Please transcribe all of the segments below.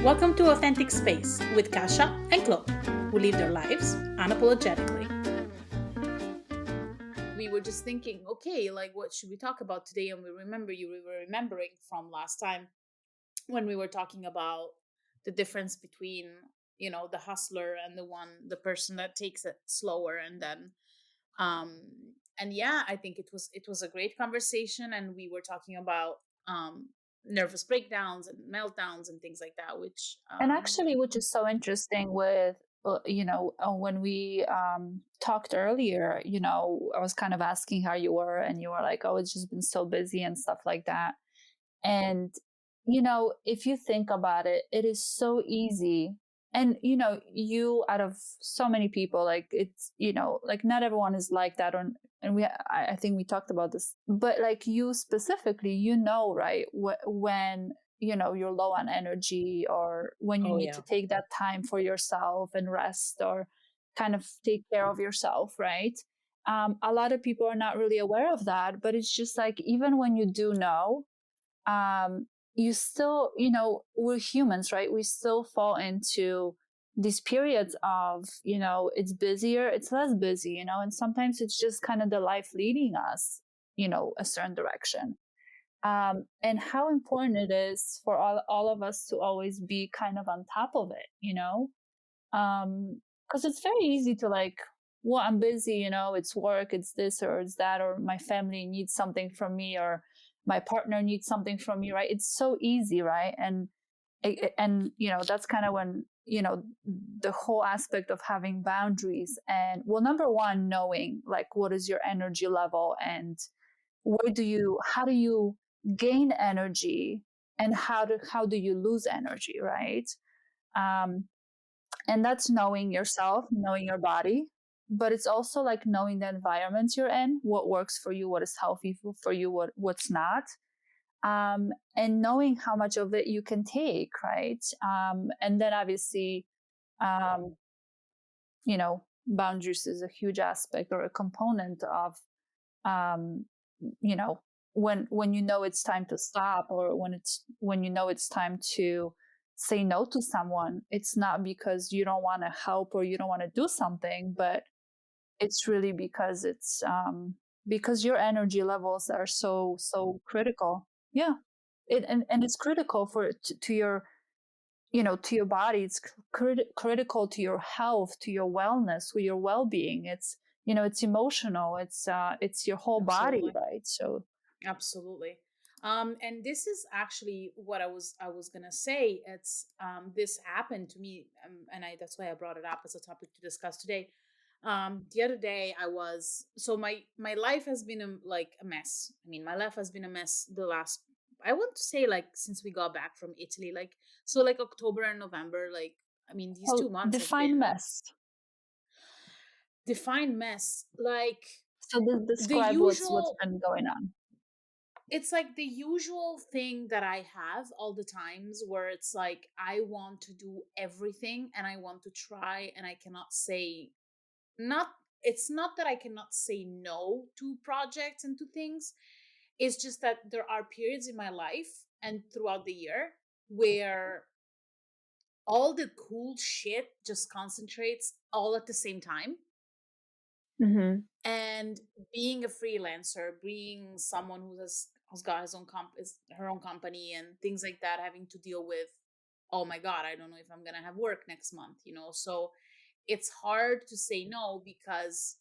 Welcome to Authentic Space with Kasha and Chloe, who live their lives unapologetically. We were just thinking, okay, like what should we talk about today? And we were remembering from last time when we were talking about the difference between, the hustler and the person that takes it slower. And yeah, I think it was a great conversation, and we were talking about nervous breakdowns and meltdowns and things like that, which And actually, which is so interesting with, when we talked earlier, I was kind of asking how you were, and you were like, oh, it's just been so busy and stuff like that. And, if you think about it, it is so easy. And, you out of so many people, like it's, like not everyone is like that. And I think we talked about this, but like you specifically, right? When, you're low on energy, or when you oh need yeah. to take that time for yourself and rest, or kind of take care of yourself, right? A lot of people are not really aware of that, but it's just like, even when you do know, you still, we're humans, right? We still fall into these periods of, it's busier, it's less busy, and sometimes it's just kind of the life leading us, a certain direction. And how important it is for all of us to always be kind of on top of it, because it's very easy to like, well, I'm busy, it's work, it's this or it's that, or my family needs something from me, or my partner needs something from me, right? It's so easy, right? And that's kind of when, the whole aspect of having boundaries, and well, number one, knowing like what is your energy level, and how do you gain energy, and how do you lose energy, right? um and that's knowing yourself, knowing your body, but it's also like knowing the environment you're in, what works for you, what is healthy for you, what's not. And knowing how much of it you can take, right? And then obviously, um, boundaries is a huge aspect or a component of, um, you know, when it's time to stop, or when it's time to say no to someone. It's not because you don't want to help or you don't want to do something, but it's really because your energy levels are so critical. Yeah. And it's critical to your, to your body. It's critical to your health, to your wellness, to your well-being. It's, it's emotional. It's your whole body, Absolutely. right? So Absolutely. And this is actually what I was gonna say. It's this happened to me, and I that's why I brought it up as a topic to discuss today. The other day I was so my life has been like a mess. I mean, my life has been a mess the last, I want to say, like since we got back from Italy, like so like October and November, like I mean these oh, 2 months have define been mess. defined mess. Like So the describe what's usual, been going on. it's like the usual thing that I have all the times where it's like I want to do everything and I want to try and I cannot say not, it's not that I cannot say no to projects and to things. It's just that there are periods in my life and throughout the year where all the cool shit just concentrates all at the same time. Mm-hmm. And being a freelancer, being someone who's got her own company and things like that, having to deal with, oh my god, I don't know if I'm gonna have work next month, so it's hard to say no because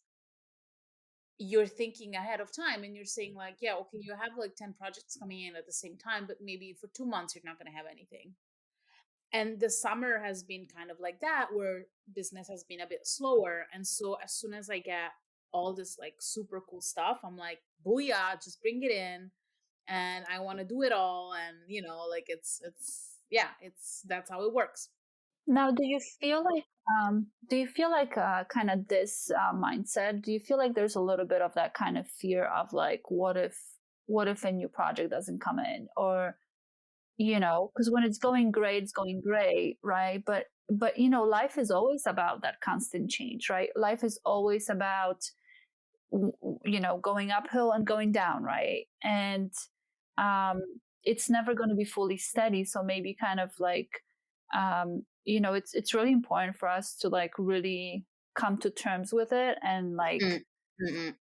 you're thinking ahead of time and you're saying like, yeah, okay, you have like 10 projects coming in at the same time, but maybe for 2 months you're not going to have anything. And the summer has been kind of like that, where business has been a bit slower. And so as soon as I get all this like super cool stuff, I'm like, booyah, just bring it in. And I want to do it all. And, like yeah, that's how it works. Now, do you feel like kind of this mindset? Do you feel like there's a little bit of that kind of fear of like, what if a new project doesn't come in, or because when it's going great, it's going great, right? But life is always about that constant change, right? Life is always about going uphill and going down, right? And um, it's never going to be fully steady. So maybe kind of like It's really important for us to like really come to terms with it and like Mm, mm-mm.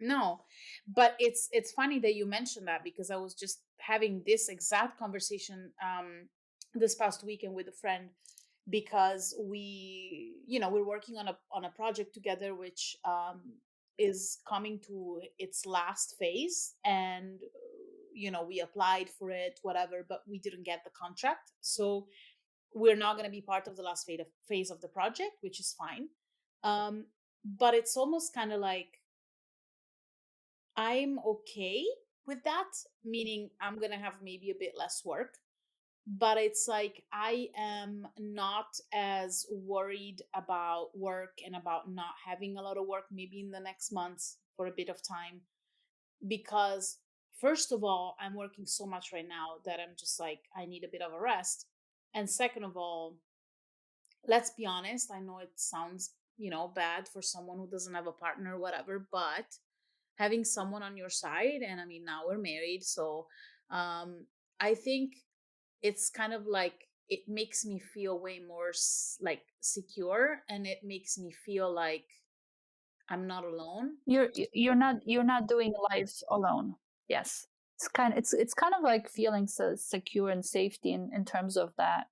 No, but it's funny that you mentioned that because I was just having this exact conversation this past weekend with a friend because we're working on a project together which is coming to its last phase, and we applied for it whatever, but we didn't get the contract, so we're not going to be part of the last phase of the project, which is fine. um but it's almost kind of like I'm okay with that, meaning I'm going to have maybe a bit less work, but it's like I am not as worried about work and about not having a lot of work maybe in the next months for a bit of time, because first of all, I'm working so much right now that I'm just like I need a bit of a rest. And second of all, let's be honest, I know it sounds, bad for someone who doesn't have a partner or whatever, but having someone on your side, and I mean now we're married, so I think it's kind of like it makes me feel way more like secure, and it makes me feel like I'm not alone. you're not doing life alone. Yes, it's kind of like feeling so secure and safety in terms of that.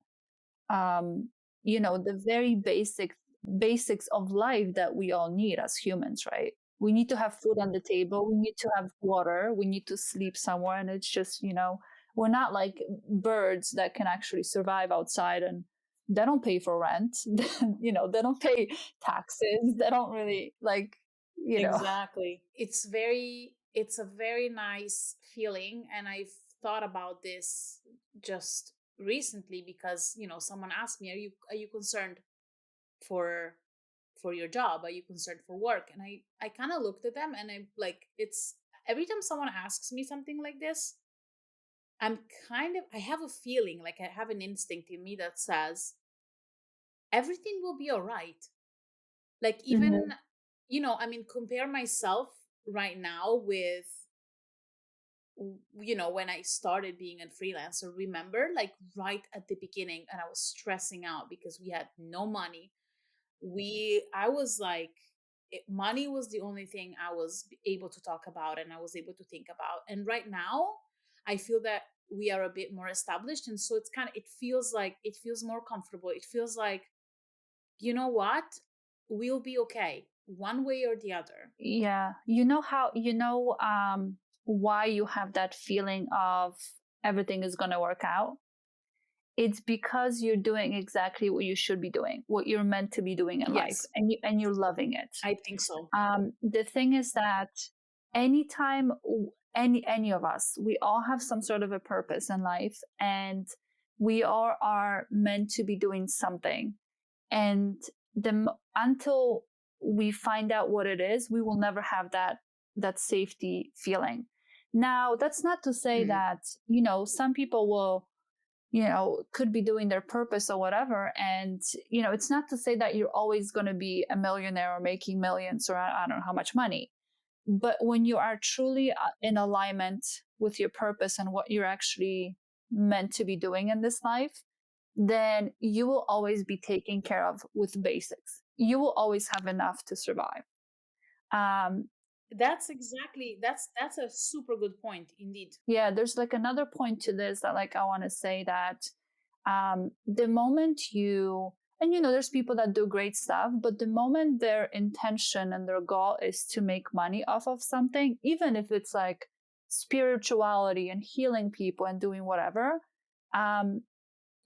um the very basics of life that we all need as humans, right? We need to have food on the table, we need to have water, we need to sleep somewhere, and it's just, we're not like birds that can actually survive outside, and they don't pay for rent. They don't pay taxes, they don't really like you know Exactly. It's a very nice feeling, and I've thought about this just recently because, someone asked me, are you concerned for your job? Are you concerned for work? And I kind of looked at them and I'm like, it's every time someone asks me something like this, I have a feeling, like I have an instinct in me that says everything will be all right. Like even, Mhm. I mean, compare myself right now with when I started being a freelancer. Remember, like right at the beginning, and I was stressing out because we had no money. I was like, money was the only thing I was able to talk about and I was able to think about. And right now I feel that we are a bit more established, and so it feels more comfortable. It feels like, you know what, we'll be okay one way or the other. Yeah, why you have that feeling of everything is going to work out. It's because you're doing exactly what you should be doing, what you're meant to be doing in life, Yes, and you're loving it. I think so. The thing is that anytime any of us, we all have some sort of a purpose in life, and we all are meant to be doing something. And until we find out what it is, we will never have that safety feeling. Now, that's not to say Mm. that some people will could be doing their purpose or whatever, and it's not to say that you're always going to be a millionaire or making millions or I don't know how much money. But when you are truly in alignment with your purpose and what you're actually meant to be doing in this life, then you will always be taken care of with basics. You will always have enough to survive. Um, That's a super good point indeed. yeah, there's like another point to this that like I want to say that the moment there's people that do great stuff, but the moment their intention and their goal is to make money off of something, even if it's like spirituality and healing people and doing whatever, um,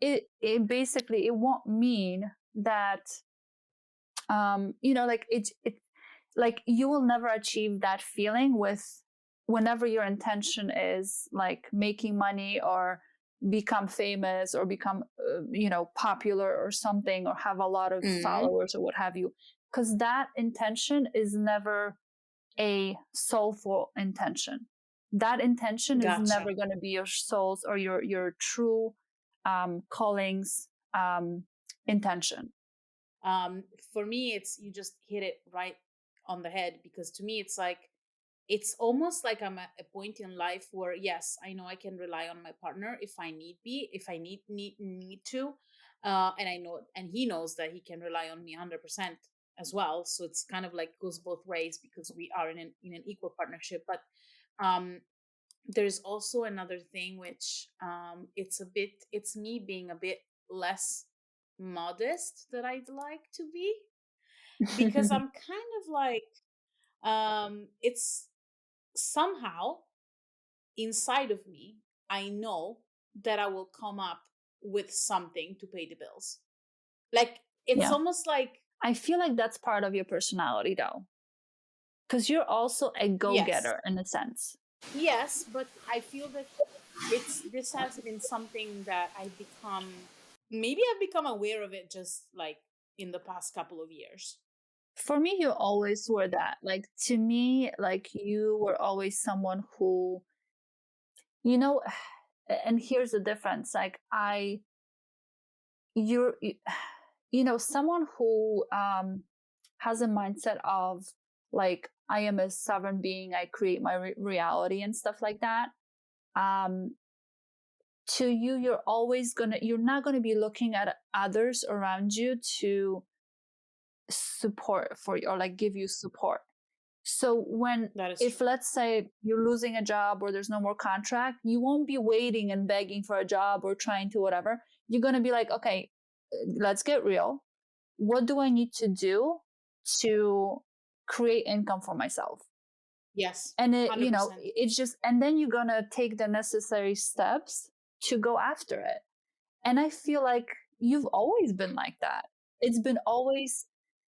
it basically it won't mean that like it like you will never achieve that feeling with whenever your intention is like making money or become famous or become popular or something or have a lot of Mm. followers or what have you, because that intention is never a soulful intention. That intention is Gotcha. never going to be your soul's or your true callings intention. For me, it's you just hit it right on the head because to me, it's like it's almost like I'm at a point in life where, yes, I know I can rely on my partner if I need be, if I need to, and I know, and he knows that he can rely on me 100% as well. So it's kind of like goes both ways because we are in an equal partnership. But um, there's also another thing which it's me being a bit less modest that I'd like to be, because I'm kind of like it's somehow inside of me, I know that I will come up with something to pay the bills. Like it's Yeah. almost like, I feel like that's part of your personality though, because you're also a yes, go-getter in a sense. yes, but I feel that this has been something that I've become, maybe I've become aware of it just like in the past couple of years. For me, you always were that. Like to me, like you were always someone who, you know, and here's the difference. Like you're, you know, someone who has a mindset of like, I am a sovereign being, I create my reality and stuff like that. Um, to you, you're not gonna be looking at others around you to support for you or like give you support. So That is if true. let's say you're losing a job or there's no more contract, you won't be waiting and begging for a job or trying to whatever. You're going to be like, okay, let's get real. What do I need to do to create income for myself? Yes, And you know, 100%. it's just, and then you're going to take the necessary steps to go after it. And I feel like you've always been like that. It's been always,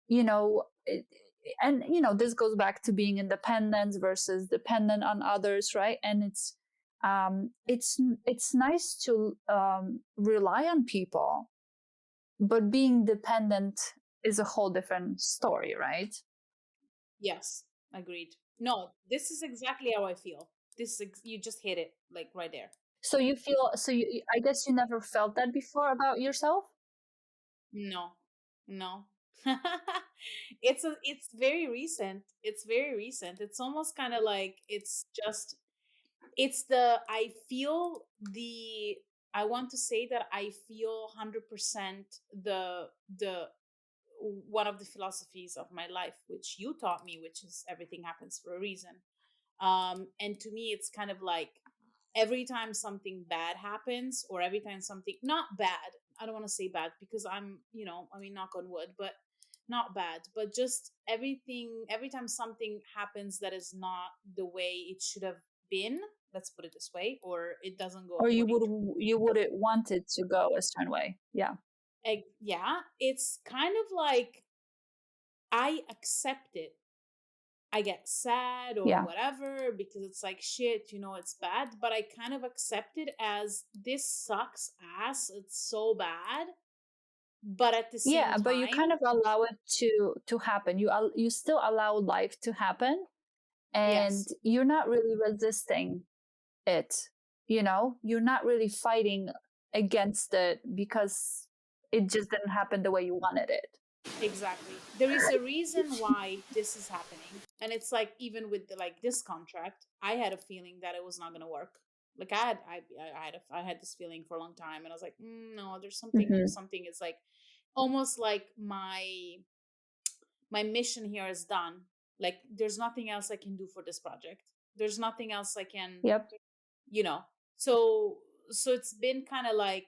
you know, and you know, this goes back to being independent versus dependent on others, right? And it's nice to rely on people, but being dependent is a whole different story, right? Yes, agreed. No, this is exactly how I feel. You just hit it like right there. So you feel, so you, I guess you never felt that before about yourself. No, no. It's very recent. It's very recent. It's almost kind of like it's the I feel the I want to say that I feel 100% the one of the philosophies of my life which you taught me, which is everything happens for a reason. And to me it's kind of like every time something bad happens, or every time something not bad, I don't want to say bad because I'm, I mean, knock on wood, but not bad, but just every time something happens that is not the way it should have been, let's put it this way, or it doesn't go Or according to, you would want it to go a certain way, yeah. yeah, it's kind of like I accept it. I get sad or Yeah. whatever because it's like shit, it's bad, but I kind of accept it as this sucks ass, it's so bad, but at the same Yeah, but you kind time, of allow it to happen. You still allow life to happen, and yes, you're not really resisting it. You know, you're not really fighting against it because it just didn't happen the way you wanted it. exactly. There is a reason why this is happening. And it's like even with like this contract, I had a feeling that it was not going to work. Like I had this feeling for a long time and I was like, no, there's Hmm. something it's like almost like my mission here is done. Like there's nothing else I can do for this project. There's nothing else I can, Yep. you know. So it's been kind of like,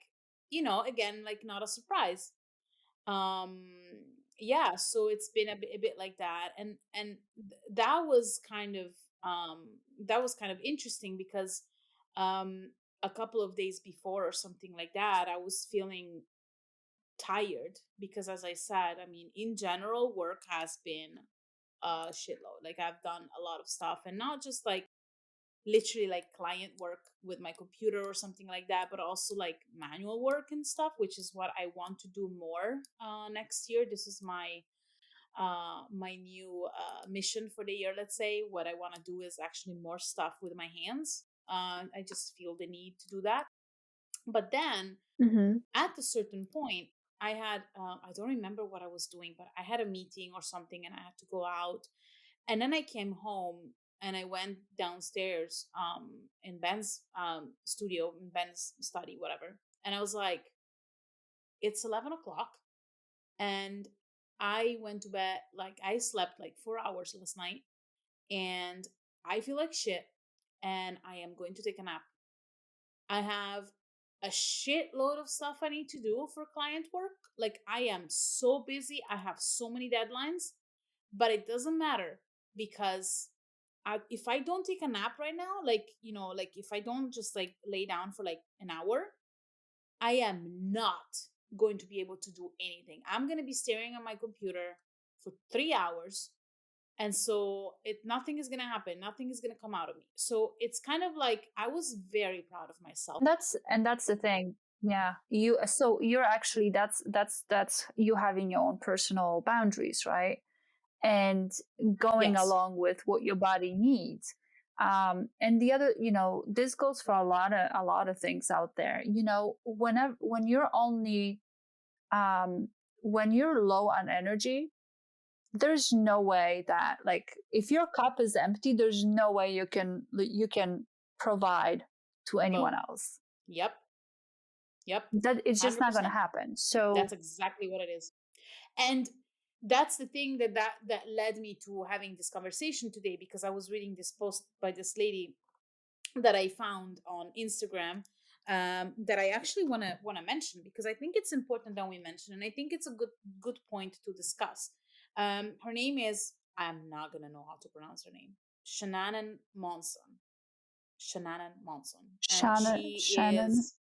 again, like not a surprise. Um yeah, so it's been a bit like that, that was kind of interesting because a couple of days before or something like that, I was feeling tired because, as I said, I mean, in general, work has been a shitload. Like I've done a lot of stuff, and not just like literally like client work with my computer or something like that, but also like manual work and stuff, which is what I want to do more next year. This is my new mission for the year. Let's say what I want to do is actually more stuff with my hands. I just feel the need to do that. But then Hmm. at a certain point, I had I don't remember what I was doing, but I had a meeting or something and I had to go out, and then I came home and I went downstairs in Ben's studio, in Ben's study, whatever. And I was like, it's 11 o'clock. And I went to bed, like, I slept like 4 hours last night, and I feel like shit. And I am going to take a nap. I have a shitload of stuff I need to do for client work. Like, I am so busy. I have so many deadlines, but it doesn't matter because if I don't take a nap right now, like, like if I don't just like lay down for like an hour, I am not going to be able to do anything. I'm going to be staring at my computer for 3 hours. And so nothing is going to happen. Nothing is going to come out of me. So it's kind of like I was very proud of myself. That's the thing. Yeah. You're actually, that's you having your own personal boundaries, right? And going Yes. along with what your body needs. And the other, this goes for a lot of things out there. When you're only when you're low on energy, there's no way that, like, if your cup is empty, there's no way you can provide to anyone Boom. else. Yep. Yep. That it's just not going to 100%. happen. So That's exactly what it is. And that's the thing that led me to having this conversation today, because I was reading this post by this lady that I found on Instagram, that I actually want to mention, because I think it's important that we mention, and I think it's a good point to discuss. Her name is, I'm not gonna know how to pronounce her name, Shannon Monson. Shannon Monson, and she Shannon. is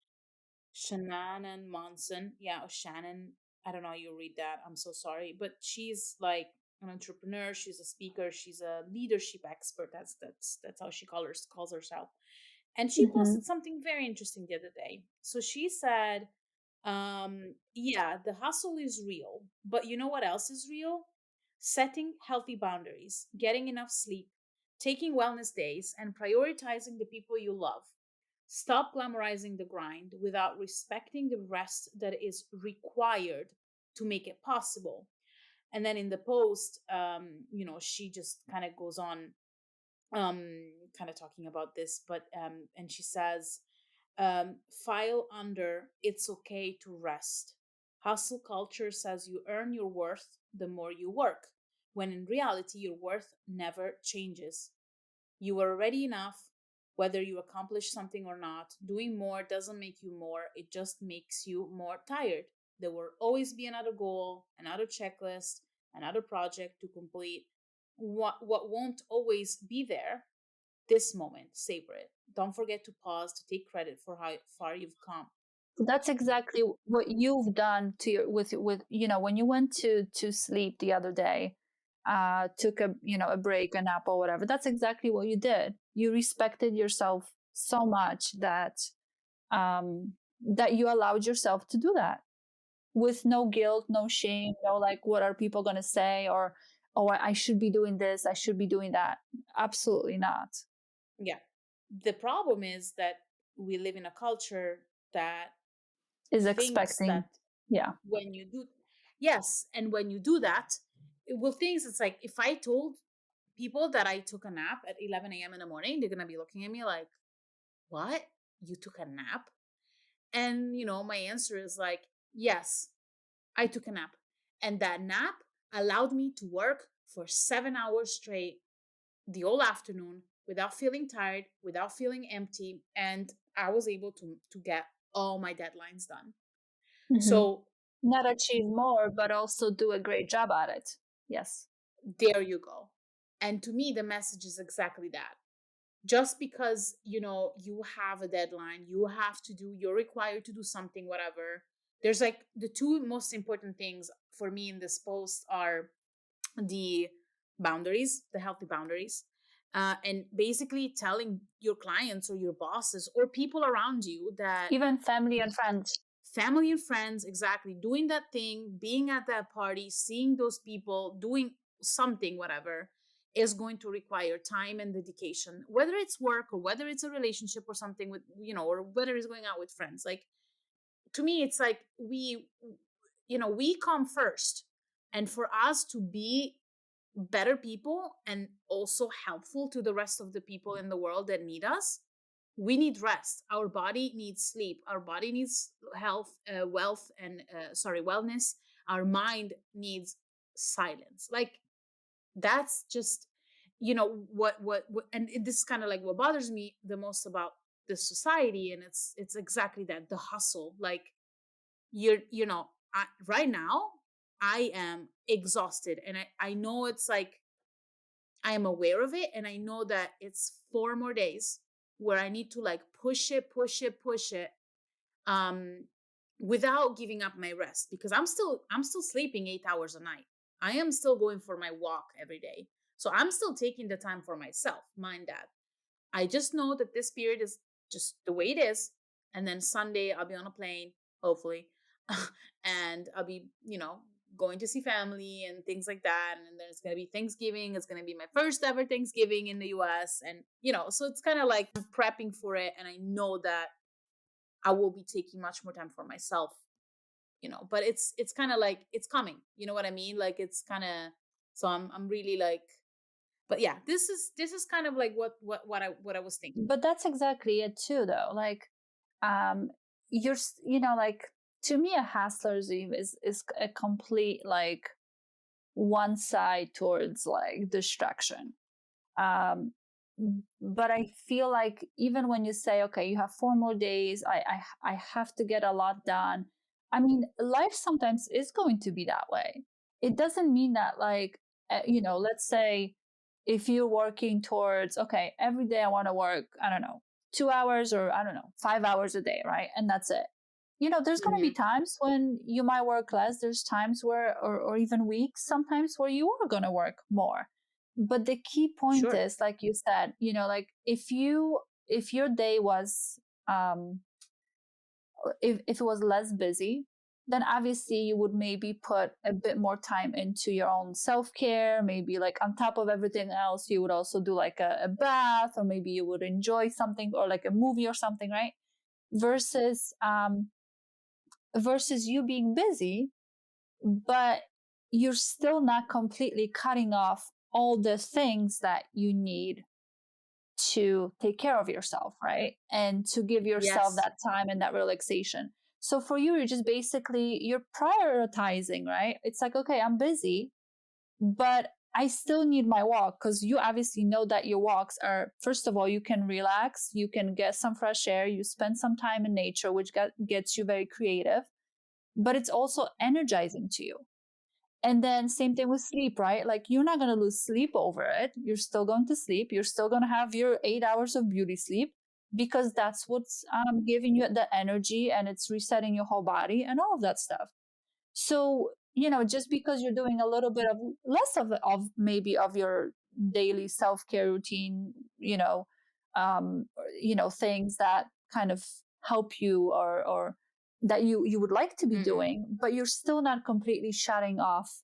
Shannon Monson. Yeah, or Shannon. I don't know how you read that. I'm so sorry, but she's like an entrepreneur. She's a speaker. She's a leadership expert. That's how she calls herself. And she Mm-hmm. posted something very interesting the other day. So she said, yeah, the hustle is real, but you know what else is real? Setting healthy boundaries, getting enough sleep, taking wellness days, and prioritizing the people you love. Stop glamorizing the grind without respecting the rest that is required to make it possible. And then in the post, she just kind of goes on, kind of talking about this, but and she says, file under, it's okay to rest. Hustle culture says you earn your worth the more you work, when in reality, your worth never changes. You are already enough, whether you accomplish something or not. Doing more doesn't make you more, it just makes you more tired. There will always be another goal, another checklist, another project to complete. What won't always be there? This moment, savor it. Don't forget to pause to take credit for how far you've come. That's exactly what you've done to your with when you went to sleep the other day, took a break, a nap or whatever. That's exactly what you did. You respected yourself so much that you allowed yourself to do that with no guilt, no shame, no like what are people going to say, or oh, I should be doing this, I should be doing that. Absolutely not. Yeah. The problem is that we live in a culture that Is thinks expecting. that Yeah. when you do, yes, and when you do that, well, things, it's like if I told people that I took a nap at 11 a.m. in the morning, they're gonna be looking at me like, what? You took a nap? And my answer is like, yes, I took a nap. And that nap allowed me to work for 7 hours straight the whole afternoon without feeling tired, without feeling empty. And I was able to get all my deadlines done. Mm-hmm. So Not achieve more, but also do a great job at it. Yes. there you go. And to me, the message is exactly that. Just because you have a deadline, you're required to do something, whatever. There's like the two most important things for me in this post are the boundaries, the healthy boundaries, and basically telling your clients or your bosses or people around you that Even family and friends. family and friends, exactly, doing that thing, being at that party, seeing those people, doing something, whatever, is going to require time and dedication, whether it's work or whether it's a relationship or something with, or whether it's going out with friends. Like, to me, it's like we come first. And for us to be better people and also helpful to the rest of the people in the world that need us, we need rest. Our body needs sleep. Our body needs health, wealth, and wellness. Our mind needs silence. Like, that's just, what and this is kind of like what bothers me the most about this society. And it's exactly that, the hustle. Like, right now I am exhausted, and I know it's like, I am aware of it, and I know that it's 4 more days where I need to like push it, push it, push it, um, without giving up my rest, because I'm still sleeping 8 hours a night. I am still going for my walk every day. So I'm still taking the time for myself, mind that. I just know that this period is just the way it is. And then Sunday, I'll be on a plane, hopefully. And I'll be, going to see family and things like that. And then it's going to be Thanksgiving. It's going to be my first ever Thanksgiving in the US. And, so it's kind of like I'm prepping for it. And I know that I will be taking much more time for myself, but it's kind of like it's coming. You know what I mean? Like, it's kind of, so I'm really like, but yeah, this is kind of like what I was thinking. But that's exactly it too, though. Like, um, like, to me, a hustler's eve is a complete, like, one side towards like distraction. Um, but I feel like even when you say, okay, you have 4 more days, I have to get a lot done. I mean, life sometimes is going to be that way. It doesn't mean that, like, let's say if you're working towards, okay, every day I want to work, I don't know, 2 hours, or I don't know, 5 hours a day, right? And that's it. There's going to be Hmm. times when you might work less. There's times where, or even weeks sometimes, where you are going to work more. But the key point Sure. is, like you said, like, if your day was, if it was less busy, then obviously you would maybe put a bit more time into your own self-care. Maybe, like, on top of everything else, you would also do like a bath, or maybe you would enjoy something, or like a movie or something, right? Versus you being busy, but you're still not completely cutting off all the things that you need to take care of yourself, right? And to give yourself Yes. that time and that relaxation. So for you, you're prioritizing, right? It's like, okay, I'm busy, but I still need my walk, because you obviously know that your walks are, first of all, you can relax, you can get some fresh air, you spend some time in nature, which gets you very creative, but it's also energizing to you. And then same thing with sleep, right? Like, you're not going to lose sleep over it. You're still going to sleep. You're still going to have your 8 hours of beauty sleep, because that's what's giving you the energy, and it's resetting your whole body and all of that stuff. So, just because you're doing a little bit of less of maybe of your daily self-care routine, things that kind of help you, or that you would like to be Hmm. doing, but you're still not completely shutting off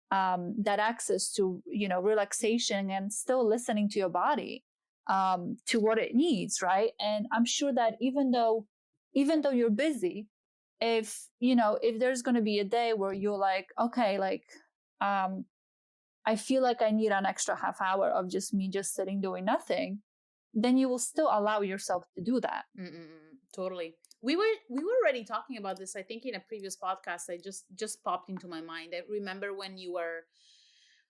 that access to, relaxation, and still listening to your body, to what it needs, right? And I'm sure that even though you're busy, if there's going to be a day where you're like, okay, like, um I feel like I need an extra half hour of just me just sitting doing nothing, then you will still allow yourself to do that. Mm-mm, totally. We were already talking about this, I think, in a previous podcast. I just popped into my mind. I remember when you were,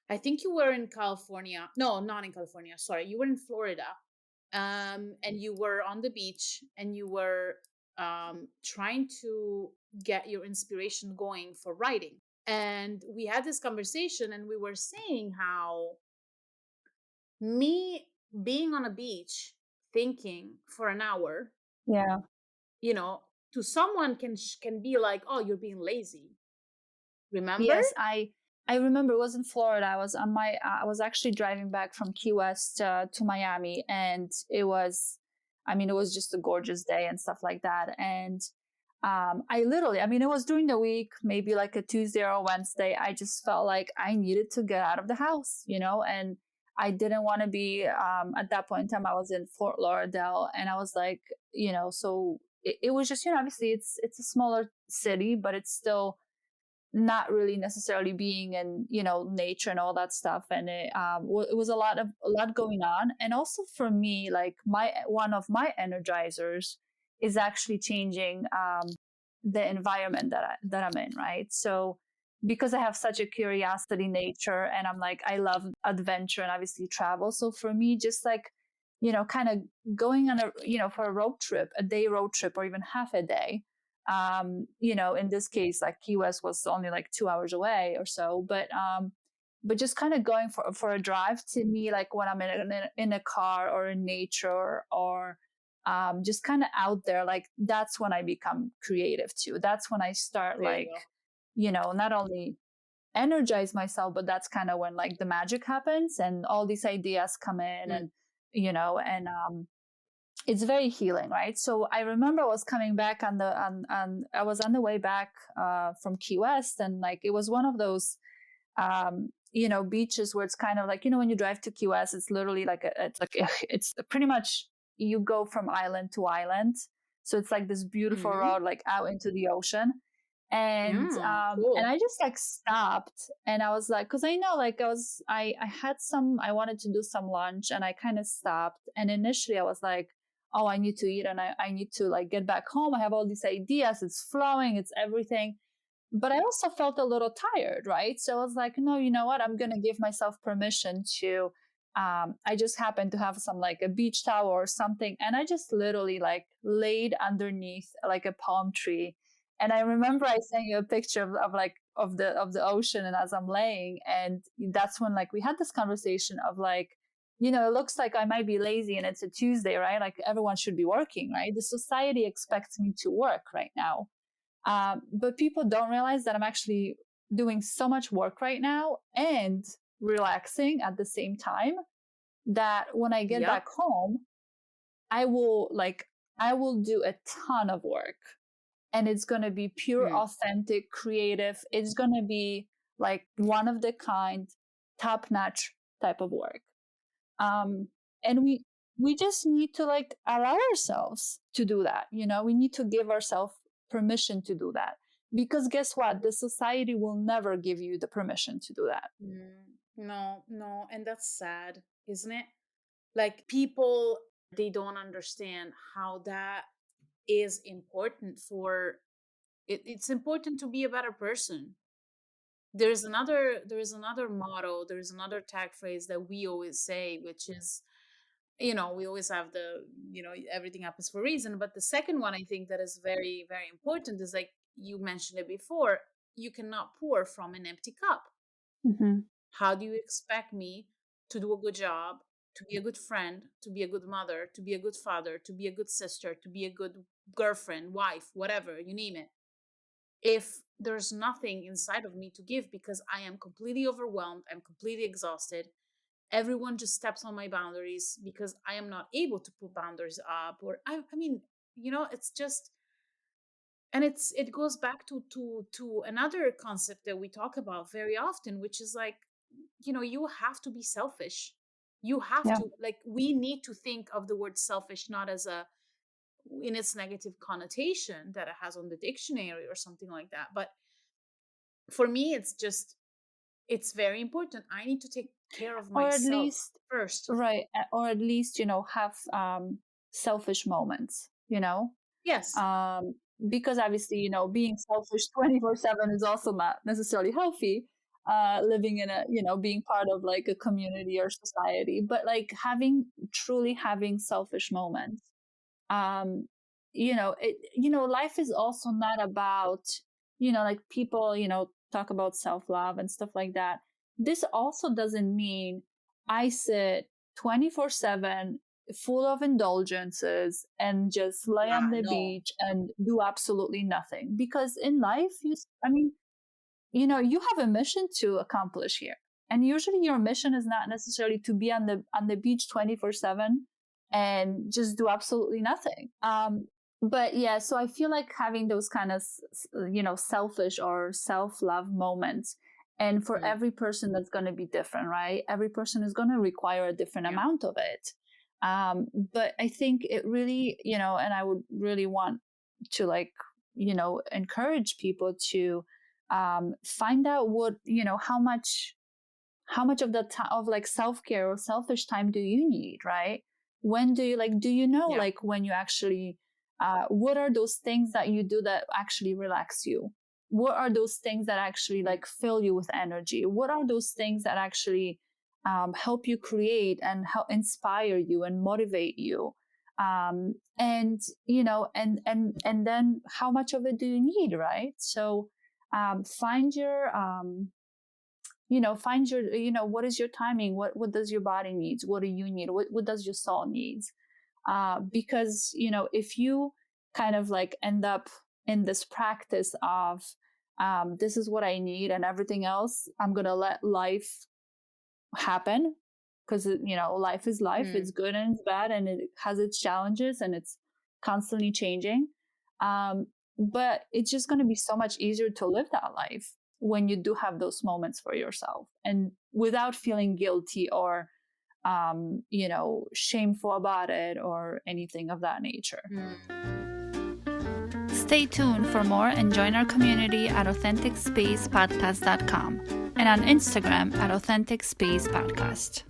I think you were in California. No, not in California. Sorry, you were in Florida. And you were on the beach, and you were trying to get your inspiration going for writing. And we had this conversation, and we were saying how me being on a beach thinking for an hour, Yeah. you know to someone can be like, oh, you're being lazy. Remember? Yes, I remember it was in Florida. I was actually driving back from Key West to Miami, and it was just a gorgeous day and stuff like that. And it was during the week, maybe like a Tuesday or a Wednesday. I just felt like I needed to get out of the house, and I didn't want to be. At that point in time, I was in Fort Lauderdale, and I was like, so it was just, obviously it's a smaller city, but it's still not really necessarily being in, nature and all that stuff. And it was a lot going on. And also for me, like one of my energizers is actually changing the environment that I'm in, right? So because I have such a curiosity nature, and I'm like, I love adventure and obviously travel. So for me, just like, kind of going on for a road trip, a day road trip, or even half a day. In this case, like Key West was only like 2 hours away or so, but just kind of going for a drive, to me, like when I'm in a car or in nature, or just kind of out there, like that's when I become creative too. That's when I start, There you like, go. not only energize myself, but that's kind of when like the magic happens and all these ideas come in. Mm. And it's very healing, right? So I remember I was coming back I was on the way back from Key West, and like it was one of those beaches where it's kind of like, when you drive to Key West, it's literally like it's pretty much, you go from island to island. So it's like this beautiful Mm. road, like out into the ocean. And Cool. I just like stopped, and I was like, because I know, like I had I wanted to do some lunch, and I kind of stopped. And initially I was like, oh, I need to eat, and I need to like get back home. I have all these ideas, it's flowing, it's everything. But I also felt a little tired, right? So I was like, no, you know what? I'm going to give myself permission to. I just happened to have some like a beach towel or something. And I just literally like laid underneath like a palm tree. And I remember I sent you a picture of like of the ocean, and as I'm laying, and that's when like we had this conversation of like, it looks like I might be lazy and it's a Tuesday, right? Like everyone should be working, right? The society expects me to work right now. But people don't realize that I'm actually doing so much work right now and relaxing at the same time, that when I get Yep. back home, I will like, I will do a ton of work, and it's going to be pure, Mm. authentic, creative. It's going to be like one of the kind, top notch type of work. um and we just need to like allow ourselves to do that. We need to give ourselves permission to do that, because guess what, the society will never give you the permission to do that. No, no, and that's sad, isn't it? Like people, they don't understand how that is important for it's important to be a better person. There is another motto, there is another tag phrase that we always say, which is, we always have everything happens for a reason. But the second one, I think, that is very, very important is like you mentioned it before, you cannot pour from an empty cup. Mm-hmm. How do you expect me to do a good job, to be a good friend, to be a good mother, to be a good father, to be a good sister, to be a good girlfriend, wife, whatever, you name it, if there's nothing inside of me to give because I am completely overwhelmed, I'm completely exhausted, everyone just steps on my boundaries because I am not able to put boundaries up, or I mean, it's just, and it goes back to another concept that we talk about very often, which is like, you have to be selfish. You have Yeah. to, like, we need to think of the word selfish not as a in its negative connotation that it has on the dictionary or something like that, but for me it's just, it's very important. I need to take care of Or at myself least, first. right, or at least, have selfish moments, Yes. um because obviously, being selfish 24/7 is also not necessarily healthy. Living in a, being part of like a community or society, but like truly having selfish moments. um life is also not about, like people, talk about self-love and stuff like that. This also doesn't mean I sit 24/7 full of indulgences and just lay on the No. beach and do absolutely nothing, because in life, I mean, you have a mission to accomplish here, and usually your mission is not necessarily to be on the beach 24/7 and just do absolutely nothing. But yeah, so I feel like having those kind of selfish or self-love moments, and for Mm. every person that's going to be different, right? Every person is going to require a different Yeah. amount of it. But I think it really, and I would really want to like, encourage people to find out what, how much of the time of like self-care or selfish time do you need, right? When do you like, do you know, Yeah. like when you actually, what are those things that you do that actually relax you? What are those things that actually Mm. like fill you with energy? What are those things that actually help you create and help inspire you and motivate you? And and then how much of it do you need, right? So find your find your, what is your timing, what does your body needs, what do you need, what does your soul needs, because if you kind of like end up in this practice of this is what I need and everything else I'm gonna let life happen, because life is life, Mm. it's good and it's bad and it has its challenges and it's constantly changing, um, but it's just going to be so much easier to live that life when you do have those moments for yourself and without feeling guilty or shameful about it or anything of that nature. Mm. Stay tuned for more and join our community at AuthenticSpacePodcast.com and on Instagram at Authentic Space Podcast.